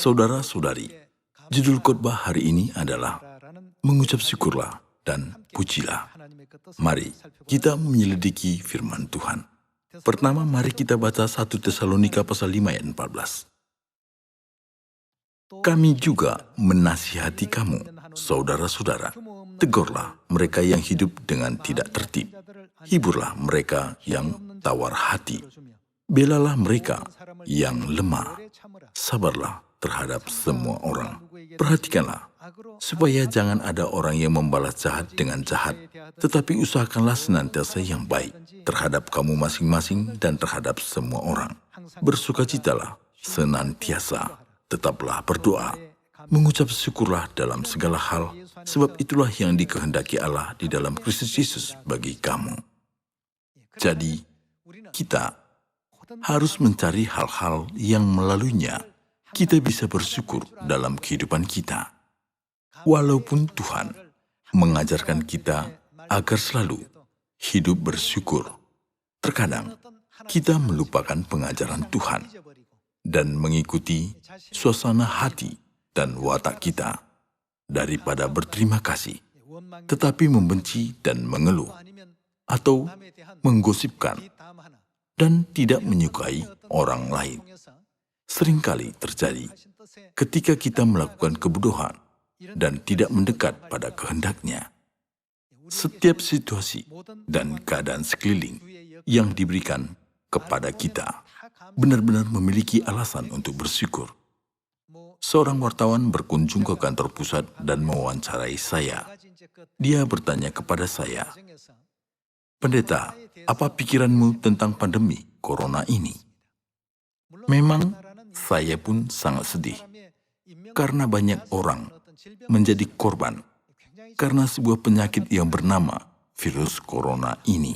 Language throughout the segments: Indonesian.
Saudara-saudari, judul khotbah hari ini adalah Mengucap syukurlah dan pujilah. Mari kita menyelidiki firman Tuhan. Pertama, mari kita baca 1 Tesalonika pasal 5 ayat 14. Kami juga menasihati kamu, saudara-saudara, tegurlah mereka yang hidup dengan tidak tertib. Hiburlah mereka yang tawar hati. Belalah mereka yang lemah. Sabarlah terhadap semua orang. Perhatikanlah, supaya jangan ada orang yang membalas jahat dengan jahat, tetapi usahakanlah senantiasa yang baik terhadap kamu masing-masing dan terhadap semua orang. Bersukacitalah senantiasa, tetaplah berdoa, mengucap syukurlah dalam segala hal, sebab itulah yang dikehendaki Allah di dalam Kristus Yesus bagi kamu. Jadi, kita harus mencari hal-hal yang melaluinya kita bisa bersyukur dalam kehidupan kita. Walaupun Tuhan mengajarkan kita agar selalu hidup bersyukur, terkadang kita melupakan pengajaran Tuhan dan mengikuti suasana hati dan watak kita daripada berterima kasih, tetapi membenci dan mengeluh atau menggosipkan dan tidak menyukai orang lain. Seringkali terjadi ketika kita melakukan kebodohan dan tidak mendekat pada kehendaknya. Setiap situasi dan keadaan sekeliling yang diberikan kepada kita benar-benar memiliki alasan untuk bersyukur. Seorang wartawan berkunjung ke kantor pusat dan mewawancarai saya. Dia bertanya kepada saya, "Pendeta, apa pikiranmu tentang pandemi corona ini?" Memang saya pun sangat sedih karena banyak orang menjadi korban karena sebuah penyakit yang bernama virus corona ini.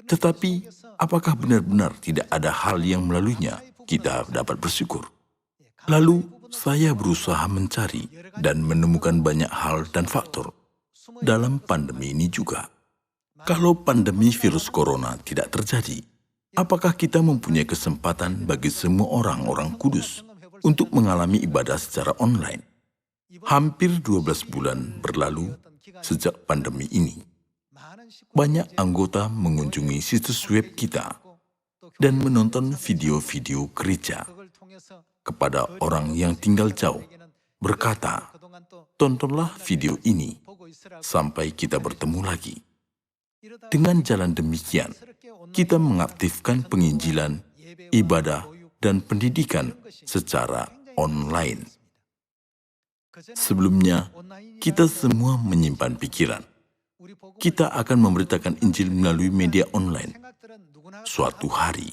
Tetapi, apakah benar-benar tidak ada hal yang melaluinya kita dapat bersyukur? Lalu, saya berusaha mencari dan menemukan banyak hal dan faktor dalam pandemi ini juga. Kalau pandemi virus corona tidak terjadi, apakah kita mempunyai kesempatan bagi semua orang-orang kudus untuk mengalami ibadah secara online? Hampir 12 bulan berlalu sejak pandemi ini. Banyak anggota mengunjungi situs web kita dan menonton video-video gereja kepada orang yang tinggal jauh, berkata, "Tontonlah video ini sampai kita bertemu lagi." Dengan jalan demikian, kita mengaktifkan penginjilan, ibadah, dan pendidikan secara online. Sebelumnya, kita semua menyimpan pikiran. Kita akan memberitakan Injil melalui media online suatu hari.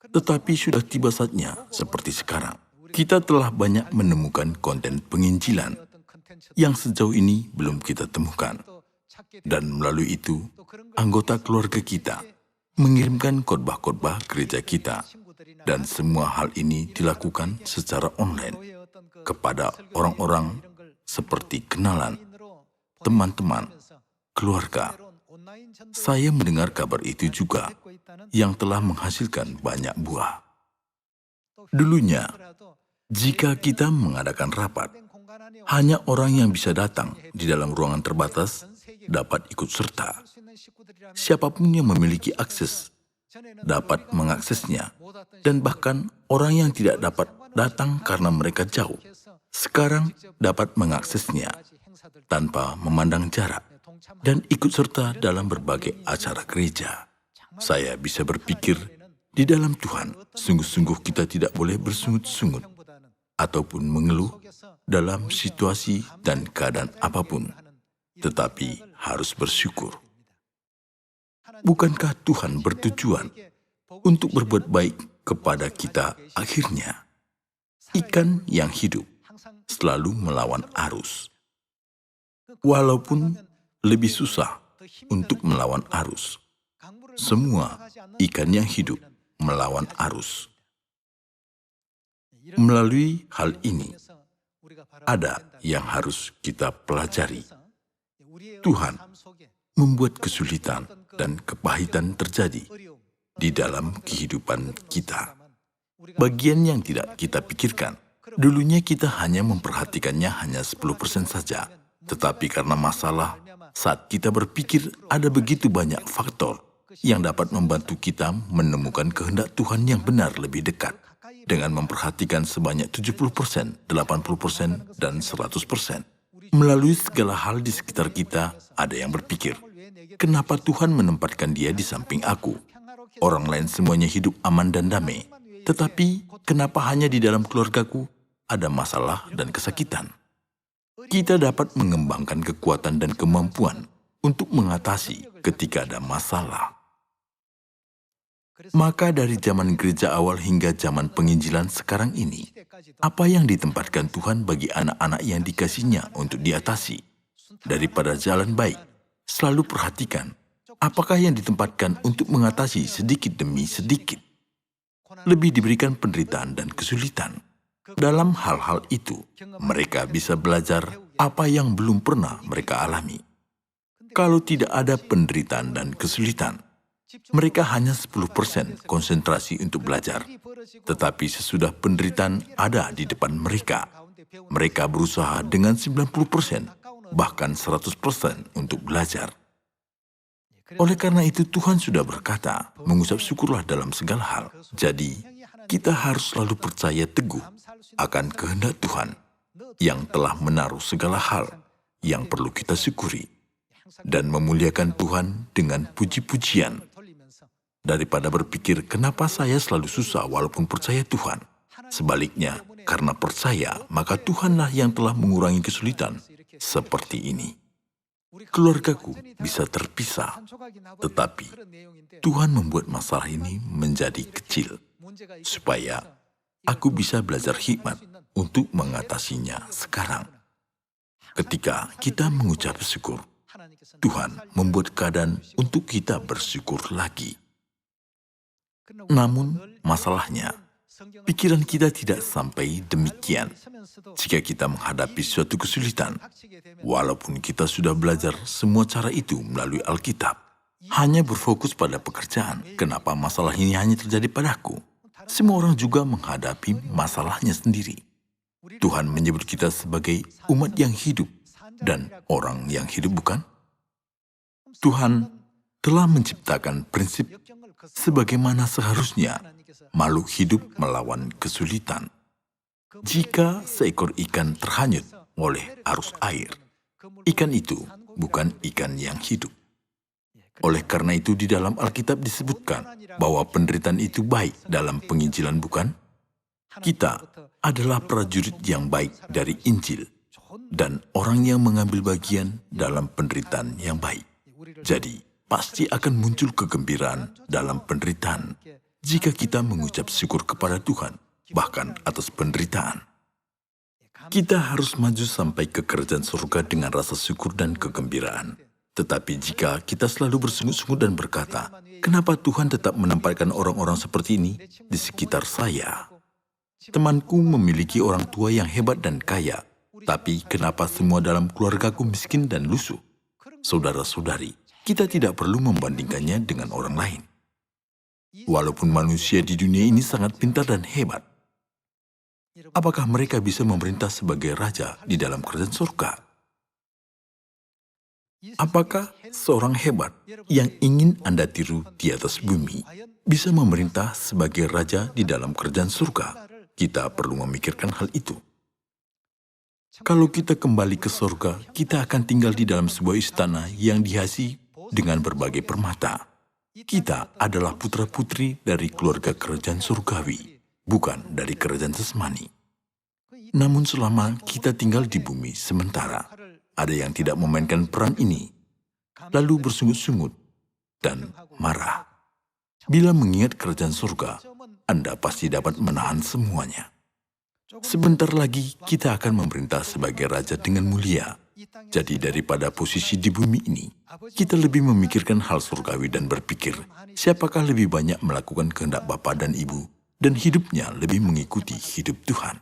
Tetapi sudah tiba saatnya seperti sekarang. Kita telah banyak menemukan konten penginjilan yang sejauh ini belum kita temukan. Dan melalui itu, anggota keluarga kita mengirimkan khotbah-khotbah gereja kita, dan semua hal ini dilakukan secara online kepada orang-orang seperti kenalan, teman-teman, keluarga. Saya mendengar kabar itu juga yang telah menghasilkan banyak buah. Dulunya, jika kita mengadakan rapat, hanya orang yang bisa datang di dalam ruangan terbatas dapat ikut serta. Siapapun yang memiliki akses dapat mengaksesnya, dan bahkan orang yang tidak dapat datang karena mereka jauh, sekarang dapat mengaksesnya tanpa memandang jarak dan ikut serta dalam berbagai acara gereja. Saya bisa berpikir, di dalam Tuhan, sungguh-sungguh kita tidak boleh bersungut-sungut ataupun mengeluh dalam situasi dan keadaan apapun, tetapi harus bersyukur. Bukankah Tuhan bertujuan untuk berbuat baik kepada kita akhirnya? Ikan yang hidup selalu melawan arus. Walaupun lebih susah untuk melawan arus, semua ikan yang hidup melawan arus. Melalui hal ini, ada yang harus kita pelajari. Tuhan membuat kesulitan dan kepahitan terjadi di dalam kehidupan kita. Bagian yang tidak kita pikirkan, dulunya kita hanya memperhatikannya hanya 10% saja. Tetapi karena masalah, saat kita berpikir ada begitu banyak faktor yang dapat membantu kita menemukan kehendak Tuhan yang benar lebih dekat. Dengan memperhatikan sebanyak 70%, 80%, dan 100%. Melalui segala hal di sekitar kita, ada yang berpikir, kenapa Tuhan menempatkan dia di samping aku? Orang lain semuanya hidup aman dan damai. Tetapi, kenapa hanya di dalam keluargaku ada masalah dan kesakitan? Kita dapat mengembangkan kekuatan dan kemampuan untuk mengatasi ketika ada masalah. Maka dari zaman gereja awal hingga zaman penginjilan sekarang ini, apa yang ditempatkan Tuhan bagi anak-anak yang dikasihnya untuk diatasi? Daripada jalan baik, selalu perhatikan, apakah yang ditempatkan untuk mengatasi sedikit demi sedikit? Lebih diberikan penderitaan dan kesulitan. Dalam hal-hal itu, mereka bisa belajar apa yang belum pernah mereka alami. Kalau tidak ada penderitaan dan kesulitan, mereka hanya 10% konsentrasi untuk belajar. Tetapi sesudah penderitaan ada di depan mereka, mereka berusaha dengan 90%, bahkan 100% untuk belajar. Oleh karena itu Tuhan sudah berkata, mengucap syukurlah dalam segala hal. Jadi, kita harus selalu percaya teguh akan kehendak Tuhan yang telah menaruh segala hal yang perlu kita syukuri dan memuliakan Tuhan dengan puji-pujian daripada berpikir kenapa saya selalu susah walaupun percaya Tuhan. Sebaliknya, karena percaya maka Tuhanlah yang telah mengurangi kesulitan seperti ini. Keluargaku bisa terpisah, tetapi Tuhan membuat masalah ini menjadi kecil, supaya aku bisa belajar hikmat untuk mengatasinya sekarang. Ketika kita mengucap syukur, Tuhan membuat keadaan untuk kita bersyukur lagi. Namun, masalahnya, pikiran kita tidak sampai demikian. Jika kita menghadapi suatu kesulitan, walaupun kita sudah belajar semua cara itu melalui Alkitab, hanya berfokus pada pekerjaan, kenapa masalah ini hanya terjadi padaku? Semua orang juga menghadapi masalahnya sendiri. Tuhan menyebut kita sebagai umat yang hidup dan orang yang hidup, bukan? Tuhan telah menciptakan prinsip sebagaimana seharusnya makhluk hidup melawan kesulitan. Jika seekor ikan terhanyut oleh arus air, ikan itu bukan ikan yang hidup. Oleh karena itu di dalam Alkitab disebutkan bahwa penderitaan itu baik dalam penginjilan, bukan? Kita adalah prajurit yang baik dari Injil dan orang yang mengambil bagian dalam penderitaan yang baik. Jadi, pasti akan muncul kegembiraan dalam penderitaan jika kita mengucap syukur kepada Tuhan, bahkan atas penderitaan. Kita harus maju sampai ke kerajaan surga dengan rasa syukur dan kegembiraan. Tetapi jika kita selalu bersungut-sungut dan berkata, kenapa Tuhan tetap menempatkan orang-orang seperti ini di sekitar saya? Temanku memiliki orang tua yang hebat dan kaya, tapi kenapa semua dalam keluargaku miskin dan lusuh? Saudara-saudari, kita tidak perlu membandingkannya dengan orang lain. Walaupun manusia di dunia ini sangat pintar dan hebat, apakah mereka bisa memerintah sebagai raja di dalam kerajaan surga? Apakah seorang hebat yang ingin Anda tiru di atas bumi bisa memerintah sebagai raja di dalam kerajaan surga? Kita perlu memikirkan hal itu. Kalau kita kembali ke surga, kita akan tinggal di dalam sebuah istana yang dihiasi dengan berbagai permata. Kita adalah putra-putri dari keluarga kerajaan surgawi, bukan dari kerajaan jasmani. Namun selama kita tinggal di bumi sementara, ada yang tidak memainkan peran ini, lalu bersungut-sungut dan marah. Bila mengingat kerajaan surga, Anda pasti dapat menahan semuanya. Sebentar lagi kita akan memerintah sebagai raja dengan mulia. Jadi daripada posisi di bumi ini, kita lebih memikirkan hal surgawi dan berpikir, siapakah lebih banyak melakukan kehendak Bapa dan Ibu, dan hidupnya lebih mengikuti hidup Tuhan.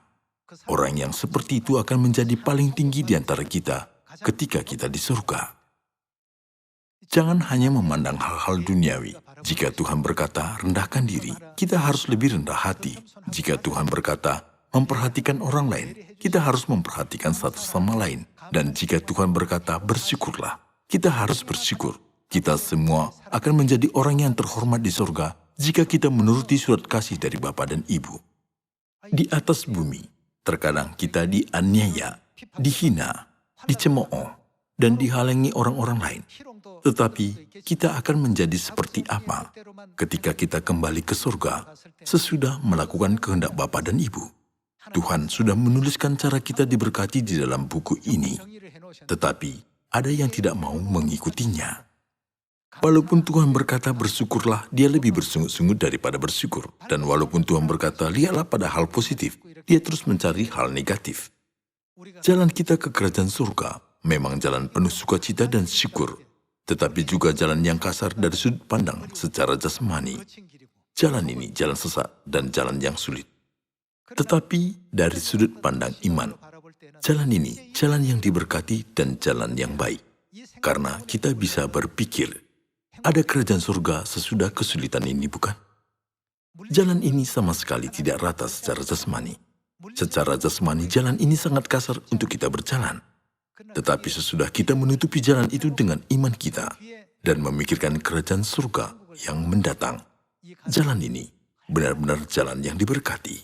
Orang yang seperti itu akan menjadi paling tinggi di antara kita ketika kita di surga. Jangan hanya memandang hal-hal duniawi, Jika Tuhan berkata, rendahkan diri, kita harus lebih rendah hati. Jika Tuhan berkata, memperhatikan orang lain, kita harus memperhatikan satu sama lain. Dan jika Tuhan berkata, bersyukurlah, kita harus bersyukur. Kita semua akan menjadi orang yang terhormat di surga jika kita menuruti surat kasih dari Bapa dan Ibu. Di atas bumi, terkadang kita dianiaya, dihina, dicemooh, dan dihalangi orang-orang lain. Tetapi kita akan menjadi seperti apa ketika kita kembali ke surga sesudah melakukan kehendak Bapa dan Ibu? Tuhan sudah menuliskan cara kita diberkati di dalam buku ini, tetapi ada yang tidak mau mengikutinya. Walaupun Tuhan berkata bersyukurlah, dia lebih bersungut-sungut daripada bersyukur. Dan walaupun Tuhan berkata lihatlah pada hal positif, dia terus mencari hal negatif. Jalan kita ke kerajaan surga memang jalan penuh sukacita dan syukur, tetapi juga jalan yang kasar dari sudut pandang secara jasmani. Jalan ini jalan sesat dan jalan yang sulit. Tetapi dari sudut pandang iman, jalan ini jalan yang diberkati dan jalan yang baik. Karena kita bisa berpikir, ada kerajaan surga sesudah kesulitan ini, bukan? Jalan ini sama sekali tidak rata secara jasmani. Secara jasmani, jalan ini sangat kasar untuk kita berjalan. Tetapi sesudah kita menutupi jalan itu dengan iman kita dan memikirkan kerajaan surga yang mendatang, jalan ini benar-benar jalan yang diberkati.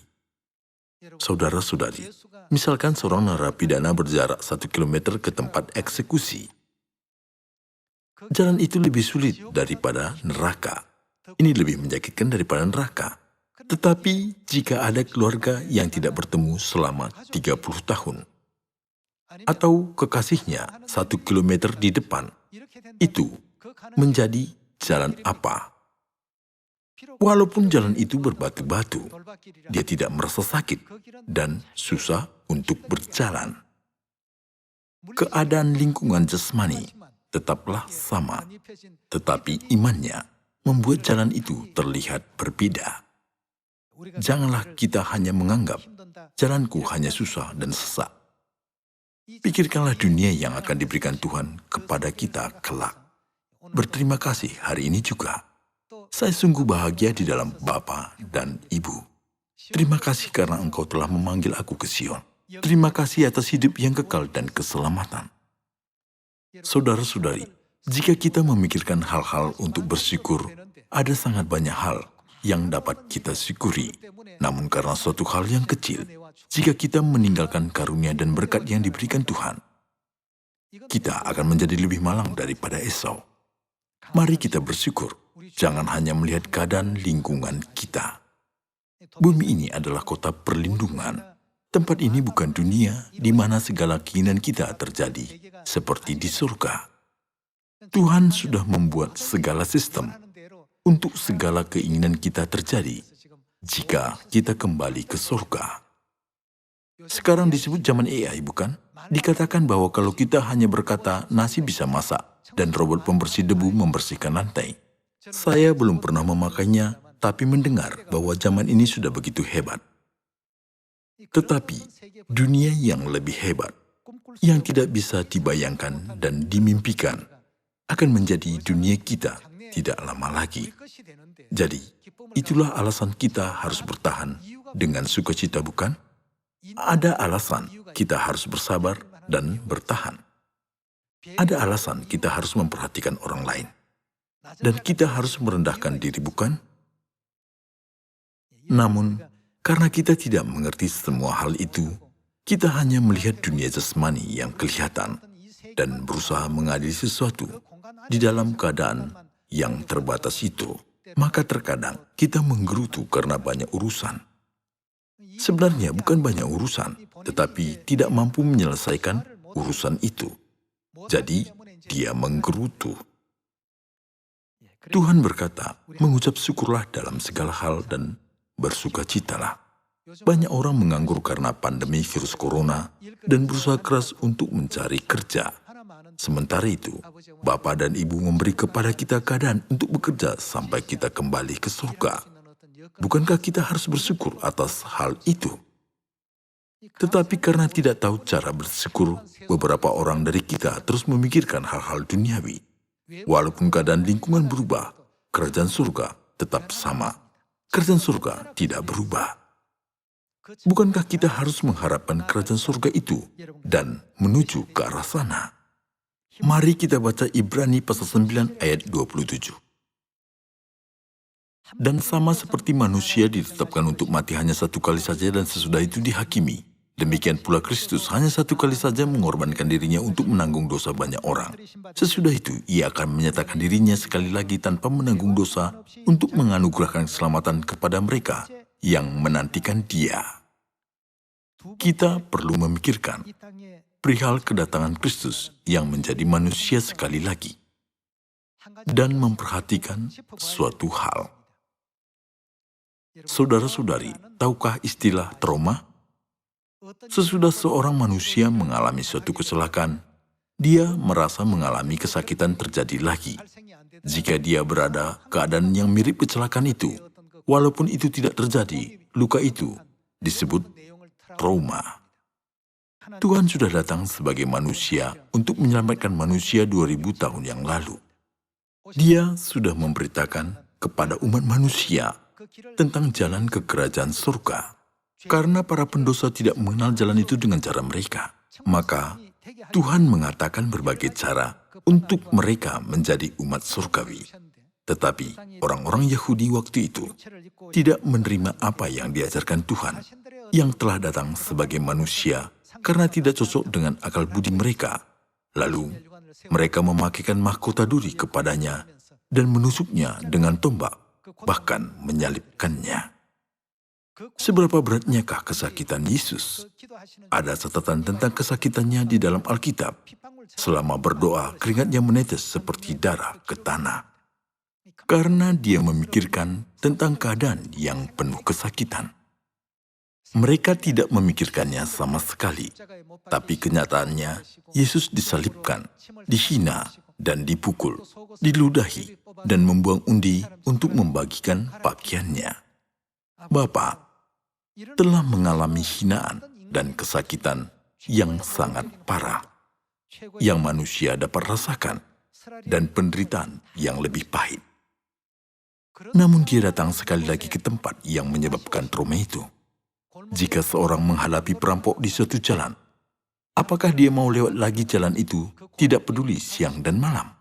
Saudara-saudari, misalkan seorang narapidana berjarak 1 kilometer ke tempat eksekusi. Jalan itu lebih sulit daripada neraka. Ini lebih menyakitkan daripada neraka. Tetapi jika ada keluarga yang tidak bertemu selama 30 tahun, atau kekasihnya 1 kilometer di depan, itu menjadi jalan apa? Walaupun jalan itu berbatu-batu, dia tidak merasa sakit dan susah untuk berjalan. Keadaan lingkungan jasmani tetaplah sama, tetapi imannya membuat jalan itu terlihat berbeda. Janganlah kita hanya menganggap jalanku hanya susah dan sesak. Pikirkanlah dunia yang akan diberikan Tuhan kepada kita kelak. Berterima kasih hari ini juga. Saya sungguh bahagia di dalam Bapa dan Ibu. Terima kasih karena Engkau telah memanggil aku ke Sion. Terima kasih atas hidup yang kekal dan keselamatan. Saudara-saudari, jika kita memikirkan hal-hal untuk bersyukur, ada sangat banyak hal yang dapat kita syukuri. Namun karena suatu hal yang kecil, jika kita meninggalkan karunia dan berkat yang diberikan Tuhan, kita akan menjadi lebih malang daripada Esau. Mari kita bersyukur, jangan hanya melihat keadaan lingkungan kita. Bumi ini adalah kota perlindungan. Tempat ini bukan dunia di mana segala keinginan kita terjadi, seperti di surga. Tuhan sudah membuat segala sistem untuk segala keinginan kita terjadi jika kita kembali ke surga. Sekarang disebut zaman AI, bukan? Dikatakan bahwa kalau kita hanya berkata nasi bisa masak dan robot pembersih debu membersihkan lantai. Saya belum pernah memakainya, tapi mendengar bahwa zaman ini sudah begitu hebat. Tetapi dunia yang lebih hebat, yang tidak bisa dibayangkan dan dimimpikan, akan menjadi dunia kita tidak lama lagi. Jadi, itulah alasan kita harus bertahan dengan sukacita, bukan? Ada alasan kita harus bersabar dan bertahan. Ada alasan kita harus memperhatikan orang lain. Dan kita harus merendahkan diri, bukan? Namun, karena kita tidak mengerti semua hal itu, kita hanya melihat dunia jasmani yang kelihatan dan berusaha mengadili sesuatu di dalam keadaan yang terbatas itu. Maka terkadang kita menggerutu karena banyak urusan. Sebenarnya bukan banyak urusan, tetapi tidak mampu menyelesaikan urusan itu. Jadi, dia menggerutu. Tuhan berkata, mengucap syukurlah dalam segala hal dan bersukacitalah. Banyak orang menganggur karena pandemi virus corona dan berusaha keras untuk mencari kerja. Sementara itu, Bapa dan Ibu memberi kepada kita keadaan untuk bekerja sampai kita kembali ke surga. Bukankah kita harus bersyukur atas hal itu? Tetapi karena tidak tahu cara bersyukur, beberapa orang dari kita terus memikirkan hal-hal duniawi. Walaupun keadaan lingkungan berubah, kerajaan surga tetap sama. Kerajaan surga tidak berubah. Bukankah kita harus mengharapkan kerajaan surga itu dan menuju ke arah sana? Mari kita baca Ibrani pasal 9 ayat 27. Dan sama seperti manusia ditetapkan untuk mati hanya satu kali saja dan sesudah itu dihakimi, demikian pula Kristus hanya satu kali saja mengorbankan dirinya untuk menanggung dosa banyak orang. Sesudah itu, ia akan menyatakan dirinya sekali lagi tanpa menanggung dosa untuk menganugerahkan keselamatan kepada mereka yang menantikan dia. Kita perlu memikirkan perihal kedatangan Kristus yang menjadi manusia sekali lagi dan memperhatikan suatu hal. Saudara-saudari, tahukah istilah trauma? Sesudah seorang manusia mengalami suatu kecelakaan, dia merasa mengalami kesakitan terjadi lagi. Jika dia berada keadaan yang mirip kecelakaan itu, walaupun itu tidak terjadi, luka itu disebut trauma. Tuhan sudah datang sebagai manusia untuk menyelamatkan manusia 2000 tahun yang lalu. Dia sudah memberitakan kepada umat manusia tentang jalan ke kerajaan surga. Karena para pendosa tidak mengenal jalan itu dengan cara mereka, maka Tuhan mengatakan berbagai cara untuk mereka menjadi umat surgawi. Tetapi orang-orang Yahudi waktu itu tidak menerima apa yang diajarkan Tuhan, yang telah datang sebagai manusia karena tidak cocok dengan akal budi mereka. Lalu mereka memakaikan mahkota duri kepadanya dan menusuknya dengan tombak, bahkan menyalibkannya. Seberapa beratnyakah kesakitan Yesus? Ada catatan tentang kesakitannya di dalam Alkitab. Selama berdoa, keringatnya menetes seperti darah ke tanah. Karena dia memikirkan tentang keadaan yang penuh kesakitan. Mereka tidak memikirkannya sama sekali, tapi kenyataannya Yesus disalibkan, dihina, dan dipukul, diludahi, dan membuang undi untuk membagikan pakaiannya. Bapa telah mengalami hinaan dan kesakitan yang sangat parah, yang manusia dapat rasakan, dan penderitaan yang lebih pahit. Namun dia datang sekali lagi ke tempat yang menyebabkan trauma itu. Jika seorang menghadapi perampok di suatu jalan, apakah dia mau lewat lagi jalan itu, tidak peduli siang dan malam?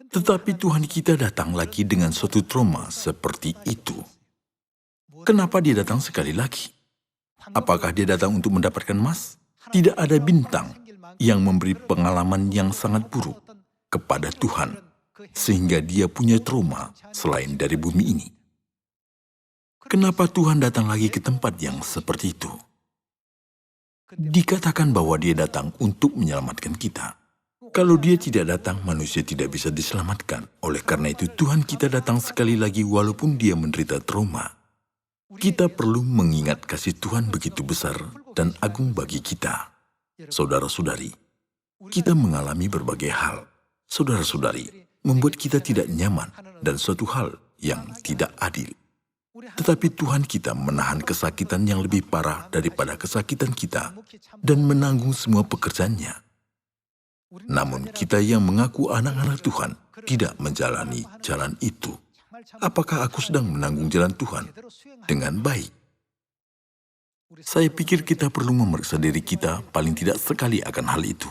Tetapi Tuhan kita datang lagi dengan suatu trauma seperti itu. Kenapa dia datang sekali lagi? Apakah dia datang untuk mendapatkan emas? Tidak ada bintang yang memberi pengalaman yang sangat buruk kepada Tuhan, sehingga dia punya trauma selain dari bumi ini. Kenapa Tuhan datang lagi ke tempat yang seperti itu? Dikatakan bahwa dia datang untuk menyelamatkan kita. Kalau dia tidak datang, manusia tidak bisa diselamatkan. Oleh karena itu, Tuhan kita datang sekali lagi walaupun dia menderita trauma. Kita perlu mengingat kasih Tuhan begitu besar dan agung bagi kita. Saudara-saudari, kita mengalami berbagai hal. Saudara-saudari, membuat kita tidak nyaman dan suatu hal yang tidak adil. Tetapi Tuhan kita menahan kesakitan yang lebih parah daripada kesakitan kita dan menanggung semua pekerjaannya. Namun kita yang mengaku anak-anak Tuhan tidak menjalani jalan itu. Apakah aku sedang menanggung jalan Tuhan dengan baik? Saya pikir kita perlu memeriksa diri kita paling tidak sekali akan hal itu.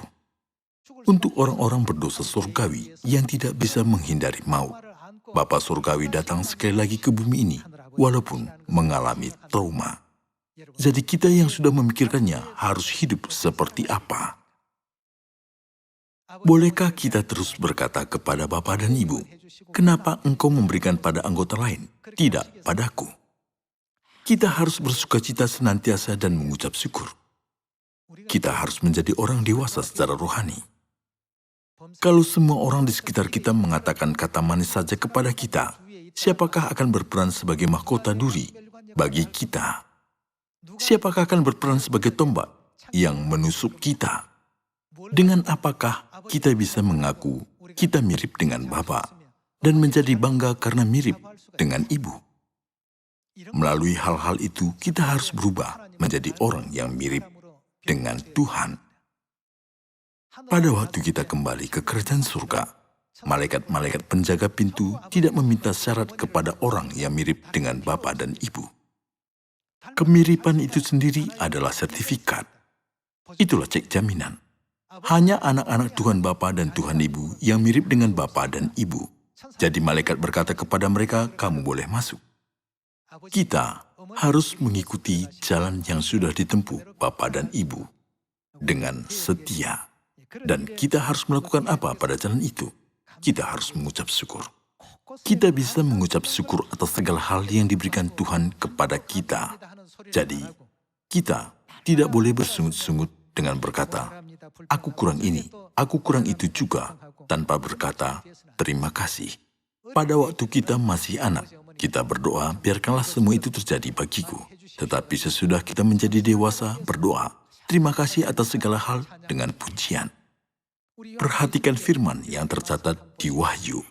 Untuk orang-orang berdosa surgawi yang tidak bisa menghindari maut, Bapa surgawi datang sekali lagi ke bumi ini, walaupun mengalami trauma. Jadi kita yang sudah memikirkannya harus hidup seperti apa? Bolehkah kita terus berkata kepada Bapa dan Ibu, kenapa engkau memberikan pada anggota lain, tidak padaku? Kita harus bersukacita senantiasa dan mengucap syukur. Kita harus menjadi orang dewasa secara rohani. Kalau semua orang di sekitar kita mengatakan kata manis saja kepada kita, siapakah akan berperan sebagai mahkota duri bagi kita? Siapakah akan berperan sebagai tombak yang menusuk kita? Dengan apakah kita bisa mengaku kita mirip dengan Bapa dan menjadi bangga karena mirip dengan Ibu? Melalui hal-hal itu, kita harus berubah menjadi orang yang mirip dengan Tuhan. Pada waktu kita kembali ke kerajaan surga, Malaikat-malaikat penjaga pintu tidak meminta syarat kepada orang yang mirip dengan Bapa dan Ibu. Kemiripan itu sendiri adalah sertifikat. Itulah cek jaminan. Hanya anak-anak Tuhan Bapa dan Tuhan Ibu yang mirip dengan Bapa dan Ibu. Jadi malaikat berkata kepada mereka, kamu boleh masuk. Kita harus mengikuti jalan yang sudah ditempuh Bapa dan Ibu dengan setia. Dan kita harus melakukan apa pada jalan itu? Kita harus mengucap syukur. Kita bisa mengucap syukur atas segala hal yang diberikan Tuhan kepada kita. Jadi, kita tidak boleh bersungut-sungut dengan berkata, aku kurang ini, aku kurang itu juga, tanpa berkata, terima kasih. Pada waktu kita masih anak, kita berdoa, biarkanlah semua itu terjadi bagiku. Tetapi sesudah kita menjadi dewasa, berdoa, terima kasih atas segala hal dengan pujian. Perhatikan firman yang tercatat di Wahyu.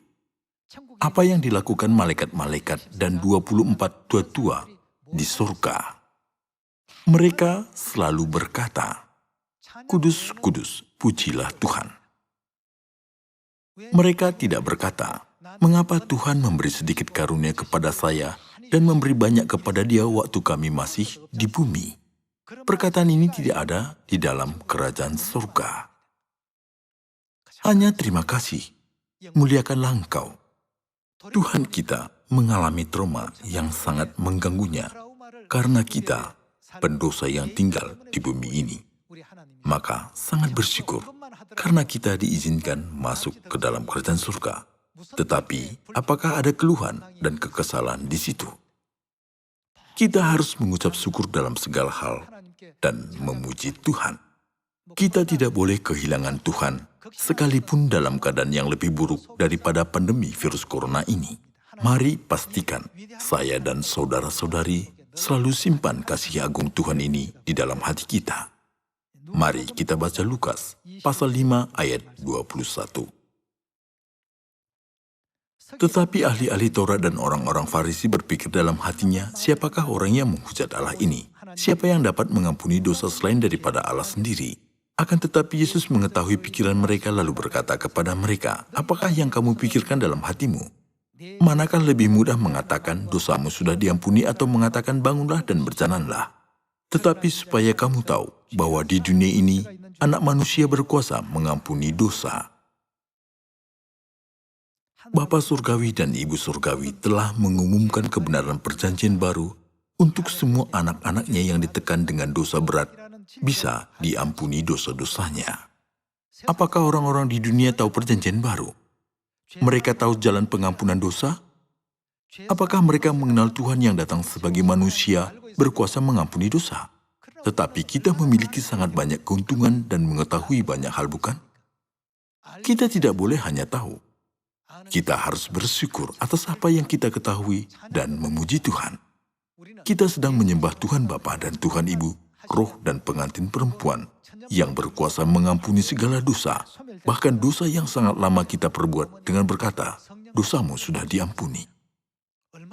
Apa yang dilakukan malaikat-malaikat dan 24 tua-tua di surga? Mereka selalu berkata, kudus, kudus, pujilah Tuhan. Mereka tidak berkata, mengapa Tuhan memberi sedikit karunia kepada saya dan memberi banyak kepada dia waktu kami masih di bumi? Perkataan ini tidak ada di dalam kerajaan surga. Hanya terima kasih, muliakanlah Engkau. Tuhan kita mengalami trauma yang sangat mengganggunya karena kita pendosa yang tinggal di bumi ini. Maka sangat bersyukur karena kita diizinkan masuk ke dalam kerajaan surga. Tetapi apakah ada keluhan dan kekesalan di situ? Kita harus mengucap syukur dalam segala hal dan memuji Tuhan. Kita tidak boleh kehilangan Tuhan sekalipun dalam keadaan yang lebih buruk daripada pandemi virus corona ini. Mari pastikan saya dan saudara-saudari selalu simpan kasih agung Tuhan ini di dalam hati kita. Mari kita baca Lukas pasal 5 ayat 21. Tetapi ahli-ahli Taurat dan orang-orang Farisi berpikir dalam hatinya, siapakah orang yang menghujat Allah ini? Siapa yang dapat mengampuni dosa selain daripada Allah sendiri? Akan tetapi Yesus mengetahui pikiran mereka lalu berkata kepada mereka, apakah yang kamu pikirkan dalam hatimu? Manakah lebih mudah mengatakan dosamu sudah diampuni atau mengatakan bangunlah dan berjalanlah? Tetapi supaya kamu tahu bahwa di dunia ini anak manusia berkuasa mengampuni dosa. Bapa Surgawi dan Ibu Surgawi telah mengumumkan kebenaran perjanjian baru untuk semua anak-anaknya yang ditekan dengan dosa berat bisa diampuni dosa-dosanya. Apakah orang-orang di dunia tahu perjanjian baru? Mereka tahu jalan pengampunan dosa? Apakah mereka mengenal Tuhan yang datang sebagai manusia berkuasa mengampuni dosa? Tetapi kita memiliki sangat banyak keuntungan dan mengetahui banyak hal, bukan? Kita tidak boleh hanya tahu. Kita harus bersyukur atas apa yang kita ketahui dan memuji Tuhan. Kita sedang menyembah Tuhan Bapa dan Tuhan Ibu, Roh dan pengantin perempuan yang berkuasa mengampuni segala dosa, bahkan dosa yang sangat lama kita perbuat dengan berkata, dosamu sudah diampuni.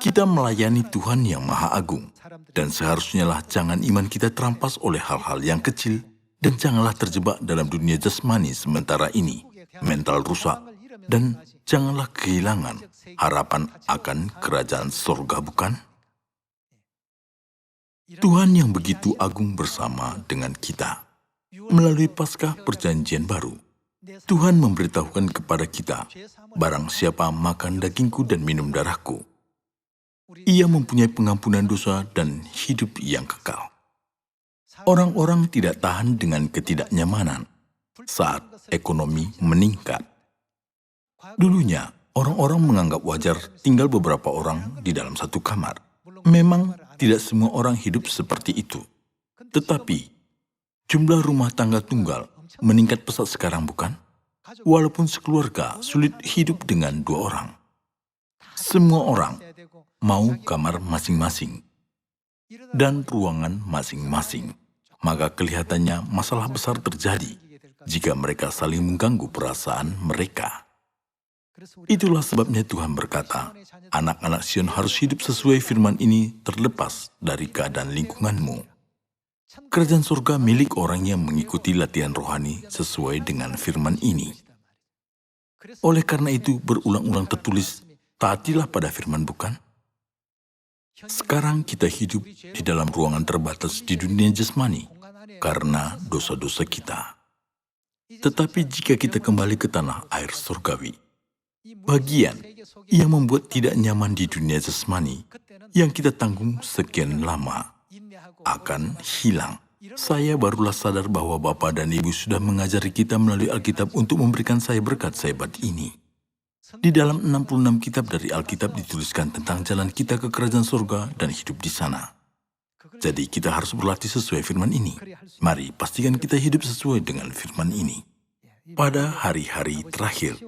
Kita melayani Tuhan yang Maha Agung, dan seharusnya lah jangan iman kita terampas oleh hal-hal yang kecil, dan janganlah terjebak dalam dunia jasmani sementara ini, mental rusak, dan janganlah kehilangan harapan akan kerajaan surga, bukan? Tuhan yang begitu agung bersama dengan kita. Melalui Paskah Perjanjian Baru, Tuhan memberitahukan kepada kita, barang siapa makan dagingku dan minum darahku, ia mempunyai pengampunan dosa dan hidup yang kekal. Orang-orang tidak tahan dengan ketidaknyamanan saat ekonomi meningkat. Dulunya, orang-orang menganggap wajar tinggal beberapa orang di dalam satu kamar. Memang tidak semua orang hidup seperti itu. Tetapi, jumlah rumah tangga tunggal meningkat pesat sekarang, bukan? Walaupun sekeluarga sulit hidup dengan 2 orang. Semua orang mau kamar masing-masing dan ruangan masing-masing. Maka kelihatannya masalah besar terjadi jika mereka saling mengganggu perasaan mereka. Itulah sebabnya Tuhan berkata, anak-anak Sion harus hidup sesuai firman ini terlepas dari keadaan lingkunganmu. Kerajaan surga milik orang yang mengikuti latihan rohani sesuai dengan firman ini. Oleh karena itu berulang-ulang tertulis, taatilah pada firman bukan? Sekarang kita hidup di dalam ruangan terbatas di dunia jasmani karena dosa-dosa kita. Tetapi jika kita kembali ke tanah air surgawi, bagian yang membuat tidak nyaman di dunia jasmani yang kita tanggung sekian lama akan hilang. Saya barulah sadar bahwa Bapa dan Ibu sudah mengajari kita melalui Alkitab untuk memberikan saya berkat sehebat ini. Di dalam 66 kitab dari Alkitab dituliskan tentang jalan kita ke kerajaan surga dan hidup di sana. Jadi kita harus berlatih sesuai firman ini. Mari pastikan kita hidup sesuai dengan firman ini. Pada hari-hari terakhir,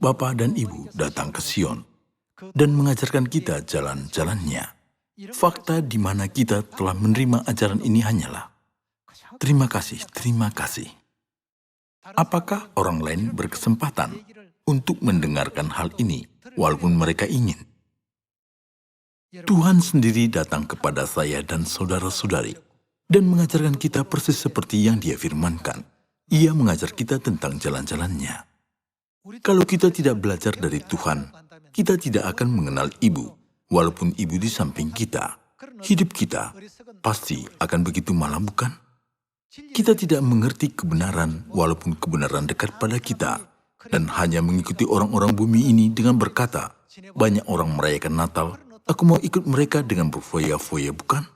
Bapa dan Ibu datang ke Sion dan mengajarkan kita jalan-jalannya. Fakta di mana kita telah menerima ajaran ini hanyalah terima kasih, terima kasih. Apakah orang lain berkesempatan untuk mendengarkan hal ini walaupun mereka ingin? Tuhan sendiri datang kepada saya dan saudara-saudari dan mengajarkan kita persis seperti yang Dia firmankan. Ia mengajar kita tentang jalan-jalannya. Kalau kita tidak belajar dari Tuhan, kita tidak akan mengenal Ibu, walaupun Ibu di samping kita. Hidup kita pasti akan begitu malam, bukan? Kita tidak mengerti kebenaran, walaupun kebenaran dekat pada kita, dan hanya mengikuti orang-orang bumi ini dengan berkata, banyak orang merayakan Natal, aku mau ikut mereka dengan berfoya-foya, bukan?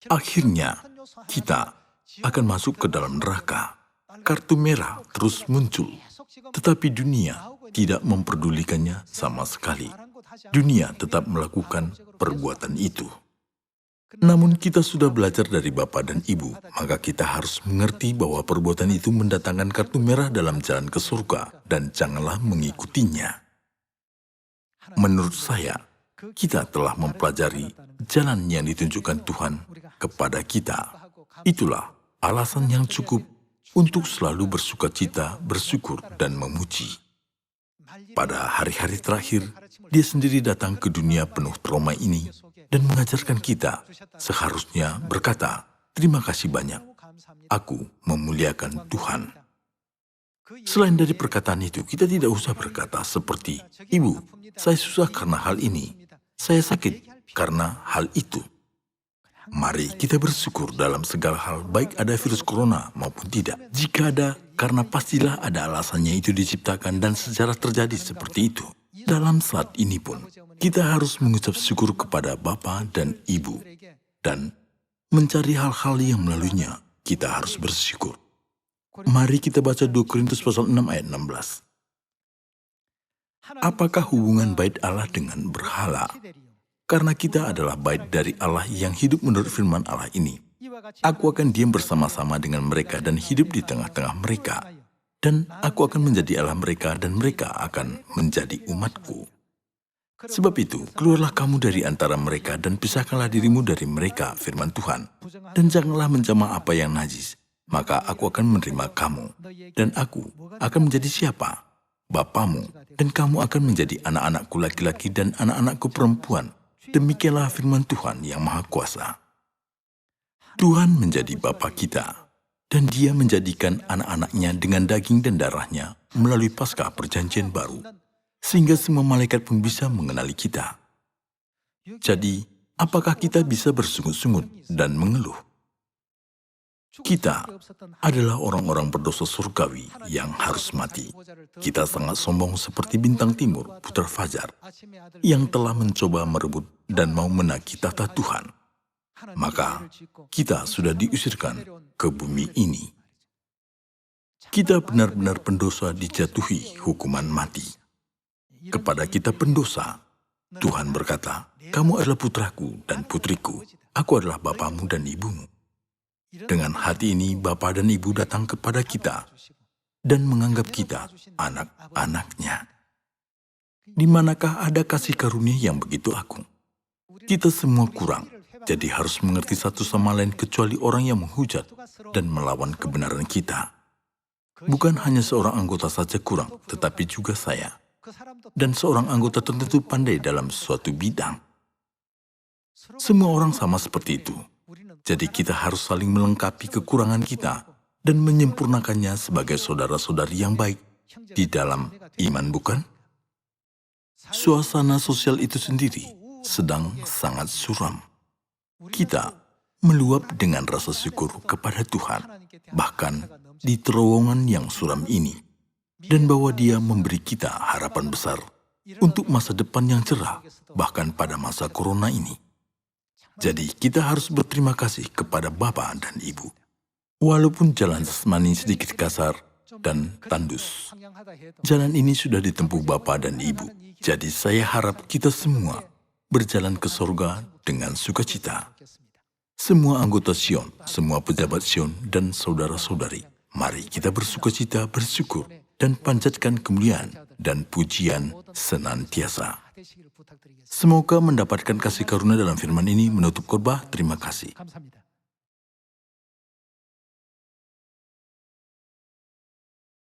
Akhirnya, kita akan masuk ke dalam neraka. Kartu merah terus muncul, tetapi dunia tidak memperdulikannya sama sekali. Dunia tetap melakukan perbuatan itu. Namun kita sudah belajar dari Bapa dan Ibu, maka kita harus mengerti bahwa perbuatan itu mendatangkan kartu merah dalam jalan ke surga, dan janganlah mengikutinya. Menurut saya, kita telah mempelajari jalan yang ditunjukkan Tuhan kepada kita. Itulah alasan yang cukup untuk selalu bersukacita, bersyukur, dan memuji. Pada hari-hari terakhir, Dia sendiri datang ke dunia penuh trauma ini dan mengajarkan kita seharusnya berkata, terima kasih banyak, aku memuliakan Tuhan. Selain dari perkataan itu, kita tidak usah berkata seperti, Ibu, saya susah karena hal ini, saya sakit karena hal itu. Mari kita bersyukur dalam segala hal, baik ada virus corona maupun tidak. Jika ada, karena pastilah ada alasannya itu diciptakan dan sejarah terjadi seperti itu. Dalam saat ini pun, kita harus mengucap syukur kepada Bapa dan Ibu. Dan mencari hal-hal yang melaluinya, kita harus bersyukur. Mari kita baca 2 Korintus pasal 6 ayat 16. Apakah hubungan bait Allah dengan berhala? Karena kita adalah bait dari Allah yang hidup menurut firman Allah ini. Aku akan diam bersama-sama dengan mereka dan hidup di tengah-tengah mereka. Dan aku akan menjadi Allah mereka dan mereka akan menjadi umatku. Sebab itu, keluarlah kamu dari antara mereka dan pisahkanlah dirimu dari mereka, firman Tuhan. Dan janganlah menjamah apa yang najis, maka aku akan menerima kamu. Dan aku akan menjadi siapa? Bapamu, dan kamu akan menjadi anak-anakku laki-laki dan anak-anakku perempuan. Demikianlah firman Tuhan yang Maha Kuasa. Tuhan menjadi Bapa kita, dan Dia menjadikan anak-anaknya dengan daging dan darahnya melalui Paskah Perjanjian Baru, sehingga semua malaikat pun bisa mengenali kita. Jadi, apakah kita bisa bersungut-sungut dan mengeluh? Kita adalah orang-orang berdosa surgawi yang harus mati. Kita sangat sombong seperti bintang timur, putra fajar, yang telah mencoba merebut dan mau menagih tahta Tuhan. Maka, kita sudah diusirkan ke bumi ini. Kita benar-benar pendosa dijatuhi hukuman mati. Kepada kita pendosa, Tuhan berkata, kamu adalah putraku dan putriku, aku adalah bapamu dan ibumu. Dengan hati ini, Bapa dan Ibu datang kepada kita dan menganggap kita anak-anaknya. Di manakah ada kasih karunia yang begitu agung? Kita semua kurang, jadi harus mengerti satu sama lain kecuali orang yang menghujat dan melawan kebenaran kita. Bukan hanya seorang anggota saja kurang, tetapi juga saya. Dan seorang anggota tertentu pandai dalam suatu bidang. Semua orang sama seperti itu. Jadi kita harus saling melengkapi kekurangan kita dan menyempurnakannya sebagai saudara-saudari yang baik di dalam iman, bukan? Suasana sosial itu sendiri sedang sangat suram. Kita meluap dengan rasa syukur kepada Tuhan, bahkan di terowongan yang suram ini, dan bahwa Dia memberi kita harapan besar untuk masa depan yang cerah, bahkan pada masa corona ini. Jadi kita harus berterima kasih kepada Bapa dan Ibu. Walaupun jalan jasmani sedikit kasar dan tandus, jalan ini sudah ditempuh Bapa dan Ibu. Jadi saya harap kita semua berjalan ke surga dengan sukacita. Semua anggota Sion, semua pejabat Sion dan saudara-saudari, mari kita bersukacita, bersyukur, dan panjatkan kemuliaan dan pujian senantiasa. Semoga mendapatkan kasih karunia dalam firman ini. Menutup khotbah, terima kasih.